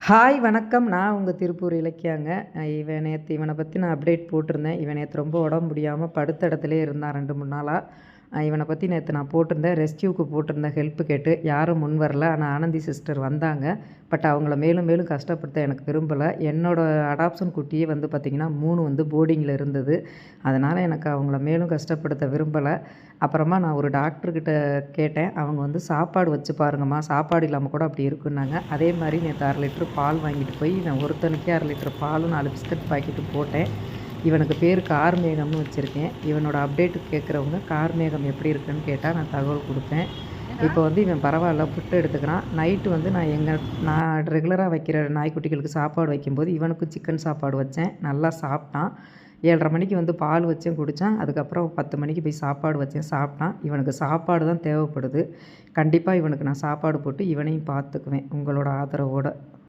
Hi வணக்கம். நான் உங்க திருப்பூர் இலக்கியாங்க. இவன பத்தி நான் அப்டேட் போட்டிருந்தேன். இவன் நேத்து ரொம்ப உடம்பு முடியாம படுத்த இடத்துலயே இருந்தான் 2, 3 நாளா. இவன பத்தி நேத்து நான் போட்டிருந்தேன். ரெஸ்க்யூக்கு போட்டிருந்தேன் ஹெல்ப் கேட்டு. யாரும் முன் வரல. ஆனா ஆனந்தி சிஸ்டர் வந்தாங்க. பட் அவங்கள மேலும் மேலும் கஷ்டப்படுத்த எனக்கு விரும்பல. என்னோட அடாப்ஷன் குட்டியே வந்து பார்த்திங்கன்னா 3 வந்து போர்டிங்கில இருந்தது. அதனால் எனக்கு அவங்கள மேலும் கஷ்டப்படுத்த விரும்பல. அப்புறமா நான் ஒரு டாக்டர்கிட்ட கேட்டேன். அவங்க வந்து சாப்பாடு வச்சு பாருங்கம்மா, சாப்பாடு இல்லாமல் கூட அப்படி இருக்குன்னாங்க. அதே மாதிரி நேற்று 1/2 லிட்டர் பால் வாங்கிட்டு போய் நான் ஒருத்தனுக்கே 1/2 லிட்டர் பாலும் 4 பிஸ்கட் பாக்கெட்டும் போட்டேன். இவனுக்கு பேர் கார்மேகம்னு வச்சுருக்கேன். இவனோட அப்டேட்டு கேட்குறவங்க கார்மேகம் எப்படி இருக்குன்னு கேட்டால் நான் தகவல் கொடுப்பேன். இப்போ வந்து இவன் பரவாயில்ல, ஃபுட்டு எடுத்துக்கிறான். நைட்டு வந்து நான் ரெகுலராக வைக்கிற நாய்க்குட்டிகளுக்கு சாப்பாடு வைக்கும்போது இவனுக்கும் சிக்கன் சாப்பாடு வச்சேன். நல்லா சாப்பிட்டான். 7:30 மணிக்கு வந்து பால் வச்சேன் குடித்தான். அதுக்கப்புறம் 10 மணிக்கு போய் சாப்பாடு வச்சேன் சாப்பிட்டான். இவனுக்கு சாப்பாடு தான் தேவைப்படுது. கண்டிப்பாக இவனுக்கு நான் சாப்பாடு போட்டு இவனையும் பார்த்துக்குவேன் உங்களோட ஆதரவோடு.